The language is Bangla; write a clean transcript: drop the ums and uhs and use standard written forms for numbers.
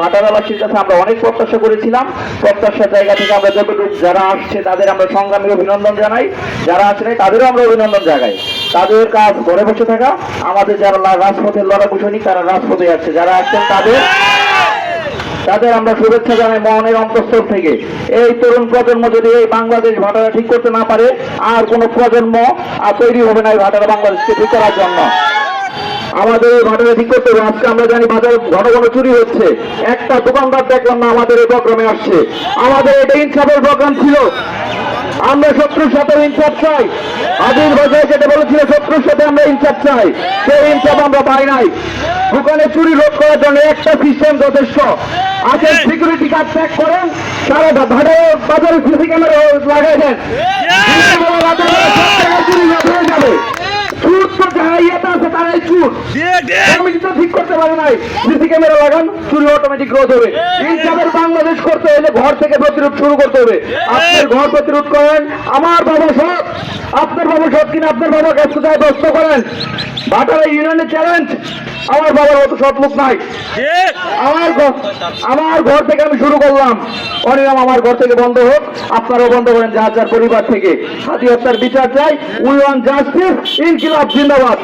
ভাটারাবাসীর কাছে আমরা অনেক প্রত্যাশা করেছিলাম। প্রত্যাশার জায়গা থেকে আমরা যতটুকু যারা আসছে তাদের আমরা সংগ্রামী অভিনন্দন জানাই, যারা আসে নাই তাদেরও আমরা অভিনন্দন জানাই। তাদের কাজ ঘরে বসে থাকা, আমাদের যারা রাজপথের লড়াকু সৈনিক তারা রাজপথে যাচ্ছে, যারা আসছেন তাদের আমরা শুভেচ্ছা জানাই মনের অন্তঃস্থল থেকে। এই তরুণ প্রজন্ম যদি এই বাংলাদেশ ভাটারা ঠিক করতে না পারে, আর কোন প্রজন্ম আর তৈরি হবে না এই ভাটারা বাংলাদেশকে ঠিক করার জন্য। আমাদের এই ভাটারা ঠিক করতে হবে। আজকে আমরা জানি বাজারে ঘন ঘন চুরি হচ্ছে, একটা দোকানদার দেখলাম না আমাদের এই প্রোগ্রামে আসছে। আমাদের এটা ইনসাফের প্রোগ্রাম ছিল, আমরা শত্রুর সাথে ইনসাফ চাই। আদিল বাজার যেটা বলেছিল শত্রুর সাথে আমরা ইনসাফ চাই, সেই ইনসাফ আমরা পাই নাই। দোকানে চুরি রোধ করার জন্য একটা সিস্টেম যথেষ্ট। আজকে সিকিউরিটি গার্ড চেক করেন, সারা বাজারে সিসি ক্যামেরা লাগাই দেন, চুরি হয়ে যাবে। চুর তো যারা ইয়েটা আছে তারাই চুর, কমিটি তো ঠিক করতে পারে নাই। সিসি ক্যামেরা লাগান, চুরি অটোমেটিক রোধ হবে। ইনসাফের বাংলাদেশ করতে হলে ঘর থেকে প্রতিরোধ শুরু করতে হবে। আপনার ঘর প্রতিরোধ করেন, আমার বাবা সৎ, আপনার বাবা সৎ কিনা আপনার বাবা কাছ থেকে প্রশ্ন করেন। ভাটারা ইউনিয়নের চ্যালেঞ্জ, আমার বাবার মতো সৎ লোক নাই। আমার ঘর থেকে আমি শুরু করলাম, অনিরাম আমার ঘর থেকে বন্ধ হোক, আপনারাও বন্ধ করেন যার যার পরিবার থেকে। হাতি হত্যার বিচার চাই, উই ওয়ান্ট জাস্টিস, ইনকিলাব জিন্দাবাদ।